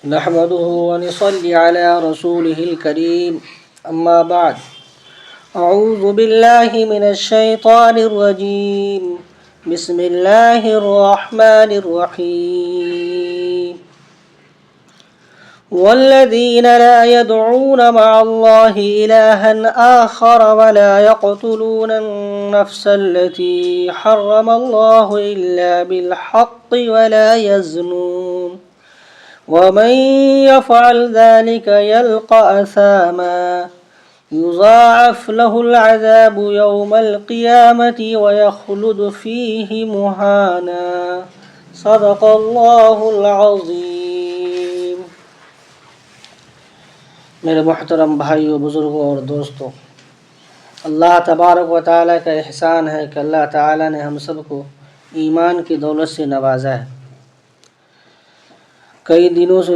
نحمده ونصلي على رسوله الكريم أما بعد أعوذ بالله من الشيطان الرجيم بسم الله الرحمن الرحيم والذين لا يدعون مع الله إلها آخر ولا يقتلون النفس التي حرم الله إلا بالحق ولا يزنون ومن يفعل ذلك يلقى أثاما يضاعف له العذاب يوم القيامة ويخلد فيه مهانا صدق الله العظيم۔ میرے محترم بھائیوں، بزرگوں اور دوستوں، اللہ تبارک و تعالیٰ کا احسان ہے کہ اللہ تعالیٰ نے ہم سب کو ایمان کی دولت سے نوازا ہے۔ کئی دنوں سے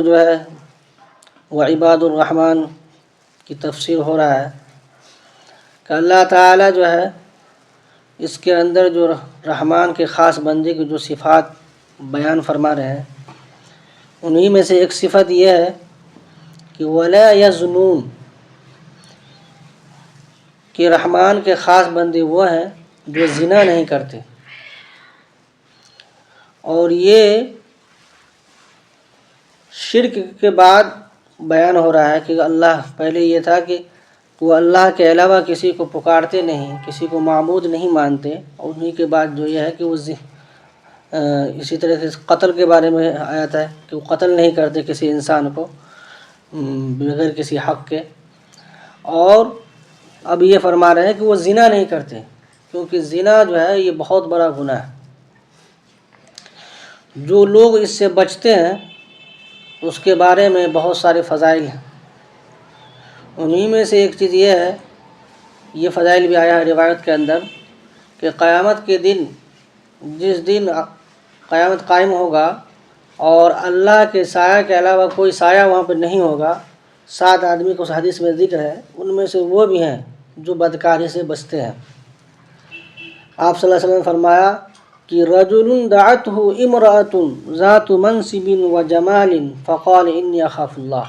وہ عباد الرحمن کی تفسیر ہو رہا ہے کہ اللہ تعالیٰ اس کے اندر جو رحمان کے خاص بندے کی جو صفات بیان فرما رہے ہیں، انہی میں سے ایک صفت یہ ہے کہ ولا یزنون، کہ رحمان کے خاص بندے وہ ہیں جو زنا نہیں کرتے۔ اور یہ شرک کے بعد بیان ہو رہا ہے کہ اللہ پہلے یہ تھا کہ وہ اللہ کے علاوہ کسی کو پکارتے نہیں، کسی کو معبود نہیں مانتے، اور انہی کے بعد یہ ہے کہ وہ اسی طرح سے قتل کے بارے میں آیت ہے کہ وہ قتل نہیں کرتے کسی انسان کو بغیر کسی حق کے۔ اور اب یہ فرما رہے ہیں کہ وہ زنا نہیں کرتے، کیونکہ زنا یہ بہت بڑا گناہ ہے۔ جو لوگ اس سے بچتے ہیں اس کے بارے میں بہت سارے فضائل ہیں۔ انہی میں سے ایک چیز یہ ہے، یہ فضائل بھی آیا ہے روایت کے اندر، کہ قیامت کے دن، جس دن قیامت قائم ہوگا اور اللہ کے سایہ کے علاوہ کوئی سایہ وہاں پہ نہیں ہوگا، 7 آدمی کو حدیث میں ذکر ہے، ان میں سے وہ بھی ہیں جو بدکاری سے بچتے ہیں۔ آپ صلی اللہ علیہ وسلم نے فرمایا کہ رجل دعته امرأة ذات منصب وجمال فقال انی اخاف اللہ،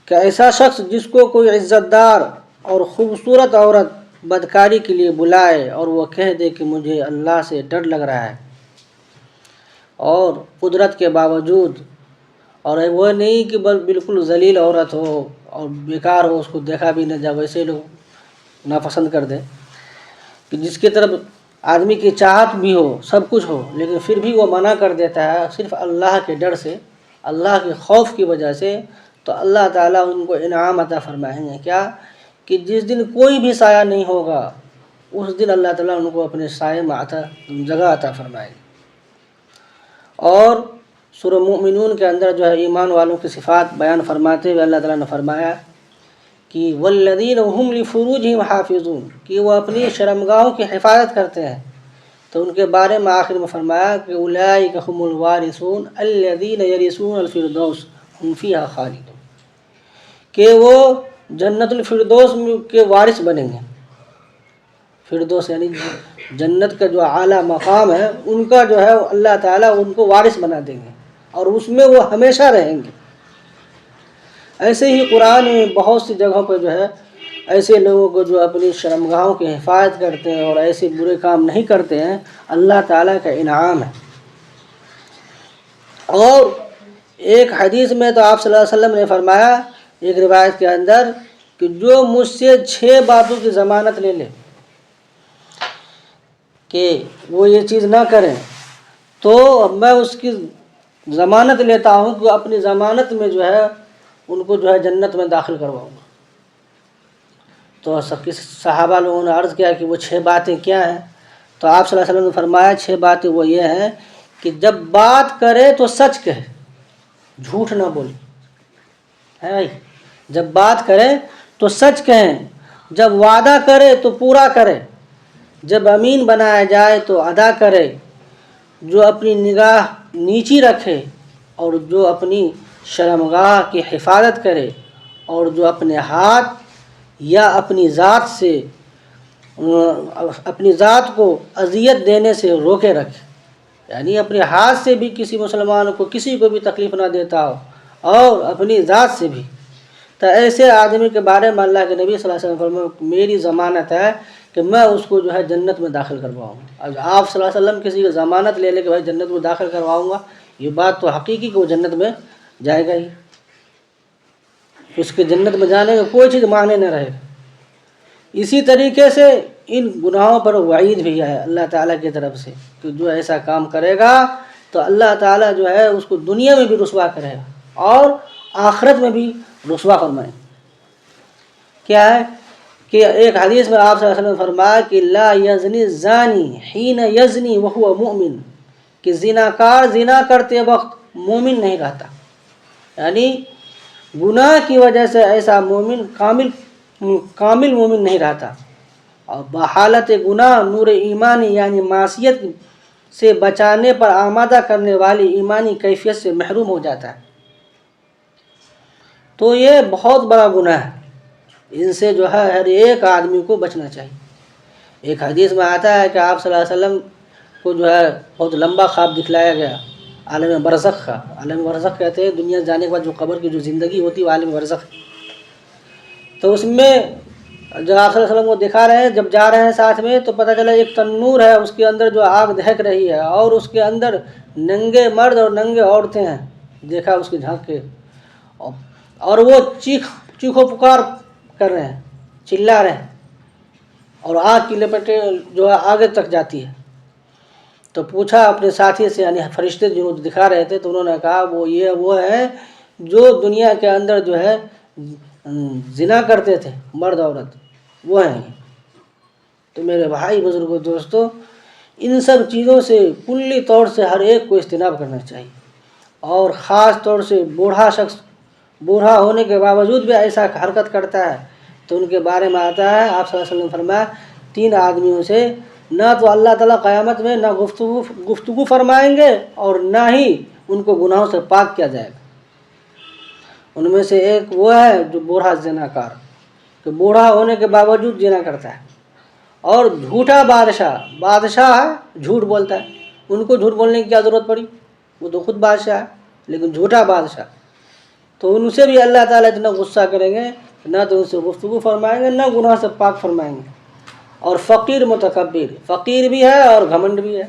کہ ایسا شخص جس کو کوئی عزت دار اور خوبصورت عورت بدکاری کے لیے بلائے اور وہ کہہ دے کہ مجھے اللہ سے ڈر لگ رہا ہے، اور قدرت کے باوجود، اور وہ نہیں کہ بالکل ذلیل عورت ہو اور بیکار ہو، اس کو دیکھا بھی نہ جائے، ویسے لوگ ناپسند کر دیں، کہ جس کی طرف آدمی کی چاہت بھی ہو، سب کچھ ہو، لیکن پھر بھی وہ منع کر دیتا ہے صرف اللہ کے ڈر سے، اللہ کے خوف کی وجہ سے، تو اللہ تعالیٰ ان کو انعام عطا فرمائیں گے کیا، کہ جس دن کوئی بھی سایہ نہیں ہوگا اس دن اللہ تعالیٰ ان کو اپنے سائے میں جگہ عطا فرمائے گے۔ اور سورہ مومنون کے اندر ایمان والوں کی صفات بیان فرماتے ہوئے اللہ تعالیٰ نے فرمایا کہ والذین هم لفروجہم حافظون، کہ وہ اپنی شرمگاہوں کی حفاظت کرتے ہیں، تو ان کے بارے میں آخر میں فرمایا کہ اولئک هم الوارثون الذین یرثون الفردوس هم فیہا خالدون، کہ وہ جنت الفردوس کے وارث بنیں گے۔ فردوس یعنی جنت کا جو اعلیٰ مقام ہے، ان کا اللہ تعالیٰ ان کو وارث بنا دیں گے اور اس میں وہ ہمیشہ رہیں گے۔ ایسے ہی قرآن میں بہت سی جگہوں پہ ایسے لوگوں کو جو اپنی شرمگاہوں کی حفاظت کرتے ہیں اور ایسے برے کام نہیں کرتے ہیں، اللہ تعالیٰ کا انعام ہے۔ اور ایک حدیث میں تو آپ صلی اللہ علیہ وسلم نے فرمایا ایک روایت کے اندر کہ جو مجھ سے 6 باتوں کی ضمانت لے لے کہ وہ یہ چیز نہ کریں، تو میں اس کی ضمانت لیتا ہوں کہ اپنی ضمانت میں ان کو جنت میں داخل کرواؤں گا۔ تو صحابہ لوگوں نے عرض کیا کہ وہ 6 باتیں کیا ہیں؟ تو آپ صلی اللہ علیہ وسلم نے فرمایا 6 باتیں وہ یہ ہیں کہ جب بات کرے تو سچ کہے، جھوٹ نہ بولے، ہے بھائی، جب بات کرے تو سچ کہیں، جب وعدہ کرے تو پورا کرے، جب امین بنایا جائے تو ادا کرے، جو اپنی نگاہ نیچی رکھے اور جو اپنی شرمگاہ کی حفاظت کرے، اور جو اپنے ہاتھ یا اپنی ذات کو اذیت دینے سے روکے رکھے۔ یعنی اپنے ہاتھ سے بھی کسی مسلمان کو کسی کو بھی تکلیف نہ دیتا ہو اور اپنی ذات سے بھی، تو ایسے آدمی کے بارے میں اللہ کے نبی صلی اللہ علیہ وسلم فرمایا میری ضمانت ہے کہ میں اس کو جو ہے جنت میں داخل کرواؤں گا۔ اب آپ صلی اللہ علیہ وسلم کسی کی ضمانت لے کہ بھائی جنت میں داخل کرواؤں گا، یہ بات تو حقیقی کہ وہ جنت میں جائے گا ہی، اس کے جنت میں جانے کا کوئی چیز معنی نہ رہے گا۔ اسی طریقے سے ان گناہوں پر وعید بھی ہے اللہ تعالیٰ کی طرف سے کہ جو ایسا کام کرے گا تو اللہ تعالیٰ جو ہے اس کو دنیا میں بھی رسوا کرے گا اور آخرت میں بھی رسوا فرمائے۔ کیا ہے کہ ایک حدیث میں آپ صلی اللہ علیہ وسلم نے فرمایا کہ لا یزنی الزانی حین یزنی وہو مؤمن، کہ زناکار زنا کرتے وقت مومن نہیں رہتا، یعنی گناہ کی وجہ سے ایسا مومن کامل مومن نہیں رہتا، اور بحالت گناہ نور ایمانی یعنی معصیت سے بچانے پر آمادہ کرنے والی ایمانی کیفیت سے محروم ہو جاتا ہے۔ تو یہ بہت بڑا گناہ ہے، ان سے جو ہے ہر ایک آدمی کو بچنا چاہیے۔ ایک حدیث میں آتا ہے کہ آپ صلی اللہ علیہ وسلم کو جو ہے بہت لمبا خواب دکھلایا گیا عالم برزخ کا۔ عالم برزخ کہتے ہیں دنیا جانے کے بعد جو قبر کی جو زندگی ہوتی ہے وہ عالم برزخ۔ تو اس میں جو آپ صلی اللہ علیہ وسلم کو دکھا رہے ہیں، جب جا رہے ہیں ساتھ میں تو پتہ چلا ایک تنور ہے، اس کے اندر جو آگ دہک رہی ہے اور اس کے اندر ننگے مرد اور ننگے عورتیں ہیں، دیکھا اس کے جھانک کے، اور وہ چیخو پکار کر رہے ہیں، چلا رہے ہیں، اور آگ کی لپٹیں جو ہے آگے تک جاتی ہے۔ تو پوچھا اپنے ساتھی سے، یعنی فرشتے جو دکھا رہے تھے، تو انہوں نے کہا وہ ہے جو دنیا کے اندر جو ہے زنا کرتے تھے مرد عورت، وہ ہیں۔ تو میرے بھائی بزرگوں دوستو، ان سب چیزوں سے کلی طور سے ہر ایک کو اجتناب کرنا چاہیے، اور خاص طور سے بوڑھا شخص بوڑھا ہونے کے باوجود بھی ایسا حرکت کرتا ہے تو ان کے بارے میں آتا ہے آپ صلی اللہ علیہ وسلم نے فرمایا 3 آدمیوں سے نہ تو اللہ تعالیٰ قیامت میں نہ گفتگو فرمائیں گے اور نہ ہی ان کو گناہوں سے پاک کیا جائے گا۔ ان میں سے ایک وہ ہے جو بوڑھا زنا کار، کہ بوڑھا ہونے کے باوجود زنا کرتا ہے، اور جھوٹا بادشاہ ہے، جھوٹ بولتا ہے۔ ان کو جھوٹ بولنے کی کیا ضرورت پڑی، وہ تو خود بادشاہ ہے، لیکن جھوٹا بادشاہ۔ تو ان سے بھی اللہ تعالیٰ اتنا غصہ کریں گے نہ تو ان سے گفتگو فرمائیں گے نہ گناہ سے پاک فرمائیں گے۔ اور فقیر متکبر، فقیر بھی ہے اور گھمنڈ بھی ہے،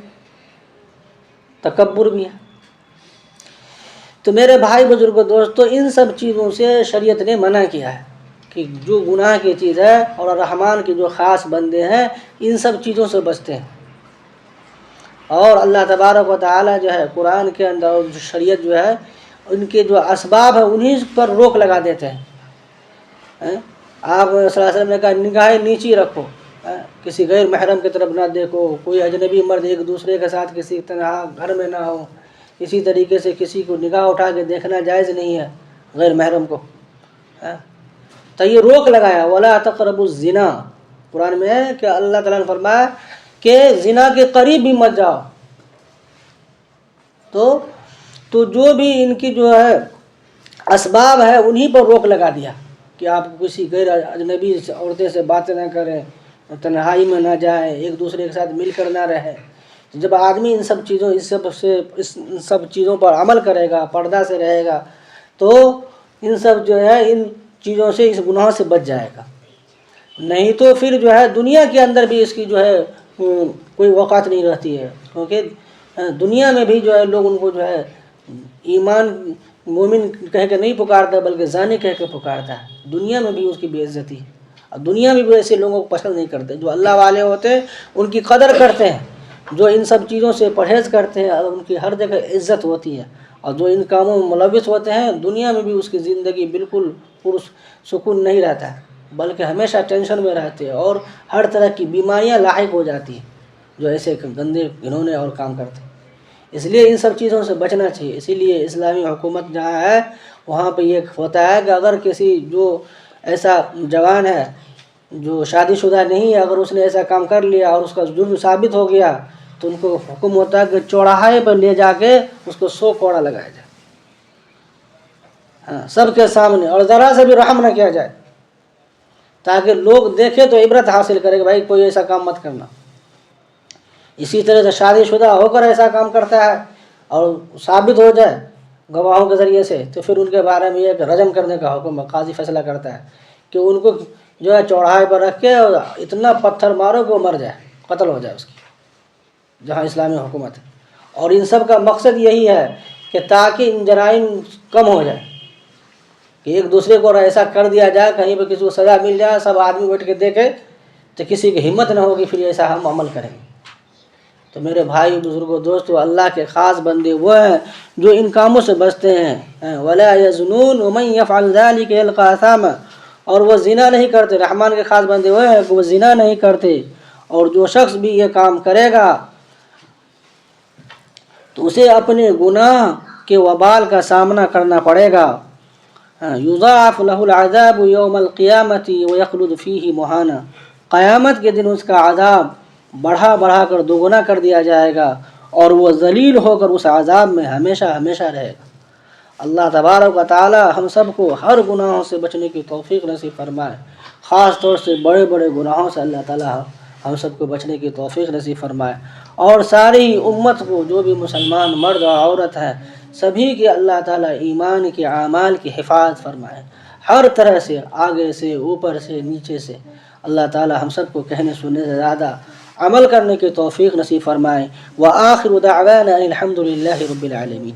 تکبر بھی ہے۔ تو میرے بھائی بزرگوں دوستو، ان سب چیزوں سے شریعت نے منع کیا ہے کہ جو گناہ کی چیز ہے، اور رحمان کے جو خاص بندے ہیں ان سب چیزوں سے بچتے ہیں۔ اور اللہ تبارک و تعالیٰ جو ہے قرآن کے اندر اور جو شریعت جو ہے ان کے جو اسباب ہے انہی پر روک لگا دیتے ہیں۔ آپ صلی اللہ علیہ وسلم نے کہا نگاہیں نیچی رکھو، کسی غیر محرم کی طرف نہ دیکھو، کوئی اجنبی مرد ایک دوسرے کے ساتھ کسی تنہا گھر میں نہ ہو، اسی طریقے سے کسی کو نگاہ اٹھا کے دیکھنا جائز نہیں ہے غیر محرم کو۔ تو یہ روک لگایا وَلَا تَقْرَبُوا الزِّنَا، قرآن میں ہے کہ اللہ تعالیٰ نے فرمایا کہ زنا کے قریب بھی مت جاؤ۔ تو جو بھی ان کی جو ہے اسباب ہے انہی پر روک لگا دیا کہ آپ کسی غیر اجنبی عورتیں سے باتیں نہ کریں، تنہائی میں نہ جائیں، ایک دوسرے کے ساتھ مل کر نہ رہیں۔ جب آدمی ان سب چیزوں پر عمل کرے گا، پردہ سے رہے گا، تو ان سب جو ہے ان چیزوں سے، اس گناہ سے بچ جائے گا۔ نہیں تو پھر جو ہے دنیا کے اندر بھی اس کی جو ہے کوئی وقت نہیں رہتی ہے، کیونکہ دنیا میں بھی جو ہے لوگ ان کو جو ہے ایمان مومن کہہ کے نہیں پکارتا بلکہ زانی کہہ کے پکارتا ہے۔ دنیا میں بھی اس کی بے عزتی ہے، اور دنیا میں بھی ایسے لوگوں کو پسند نہیں کرتے۔ جو اللہ والے ہوتے ہیں ان کی قدر کرتے ہیں، جو ان سب چیزوں سے پرہیز کرتے ہیں اور ان کی ہر جگہ عزت ہوتی ہے، اور جو ان کاموں میں ملوث ہوتے ہیں دنیا میں بھی اس کی زندگی بالکل پرسکون نہیں رہتا ہے، بلکہ ہمیشہ ٹینشن میں رہتے ہیں اور ہر طرح کی بیماریاں لاحق ہو جاتی ہیں جو ایسے گندے گھنونے اور کام کرتے ہیں۔ اس لیے ان سب چیزوں سے بچنا چاہیے۔ اسی لیے اسلامی حکومت جہاں ہے وہاں پہ یہ ہوتا ہے کہ اگر کسی جو ایسا جوان ہے جو شادی شدہ نہیں ہے، اگر اس نے ایسا کام کر لیا اور اس کا جرم ثابت ہو گیا تو ان کو حکم ہوتا ہے کہ چوراہے پر لے جا کے اس کو 100 کوڑا لگایا جائے، سب کے سامنے، اور ذرا سے بھی رحم نہ کیا جائے، تاکہ لوگ دیکھیں تو عبرت حاصل کرے کہ بھائی کوئی ایسا کام مت کرنا۔ اسی طرح سے شادی شدہ ہو کر ایسا کام کرتا ہے اور ثابت ہو جائے گواہوں کے ذریعے سے، تو پھر ان کے بارے میں یہ کہ رجم کرنے کا حکم قاضی فیصلہ کرتا ہے کہ ان کو جو ہے چوراہے پر رکھ کے اتنا پتھر مارو کہ وہ مر جائے، قتل ہو جائے اس کی، جہاں اسلامی حکومت ہے۔ اور ان سب کا مقصد یہی ہے کہ تاکہ ان جرائم کم ہو جائے، کہ ایک دوسرے کو ایسا کر دیا جائے، کہیں پہ کسی کو سزا مل جائے، سب آدمی بیٹھ کے دیکھے تو کسی کی ہمت نہ ہوگی پھر ایسا ہم عمل کریں گے۔ تو میرے بھائی بزرگوں دوستو، اللہ کے خاص بندے وہ ہیں جو ان کاموں سے بچتے ہیں۔ وَلَا يَزْنُونَ وَمَن يَفْعَلْ ذَلِكَ يَلْقَ أَثَامًا، اور وہ زنا نہیں کرتے۔ رحمان کے خاص بندے وہ ہیں کہ وہ زنا نہیں کرتے، اور جو شخص بھی یہ کام کرے گا تو اسے اپنے گناہ کے وبال کا سامنا کرنا پڑے گا۔ یضاعف له العذاب یوم القیامت ویخلد فیہ مہانا، قیامت کے دن اس کا عذاب بڑھا بڑھا کر دوگنا کر دیا جائے گا، اور وہ ذلیل ہو کر اس عذاب میں ہمیشہ ہمیشہ رہے گا۔ اللہ تبارک و تعالی ہم سب کو ہر گناہوں سے بچنے کی توفیق نصیب فرمائے، خاص طور سے بڑے بڑے گناہوں سے اللہ تعالی ہم سب کو بچنے کی توفیق نصیب فرمائے، اور ساری امت کو جو بھی مسلمان مرد اور عورت ہے سبھی کی اللہ تعالیٰ ایمان کے اعمال کی حفاظت فرمائے، ہر طرح سے، آگے سے، اوپر سے، نیچے سے۔ اللہ تعالیٰ ہم سب کو کہنے سننے سے زیادہ عمل کرنے کی توفیق نصیب فرمائے۔ وآخر دعوانا الحمد للہ رب العالمین۔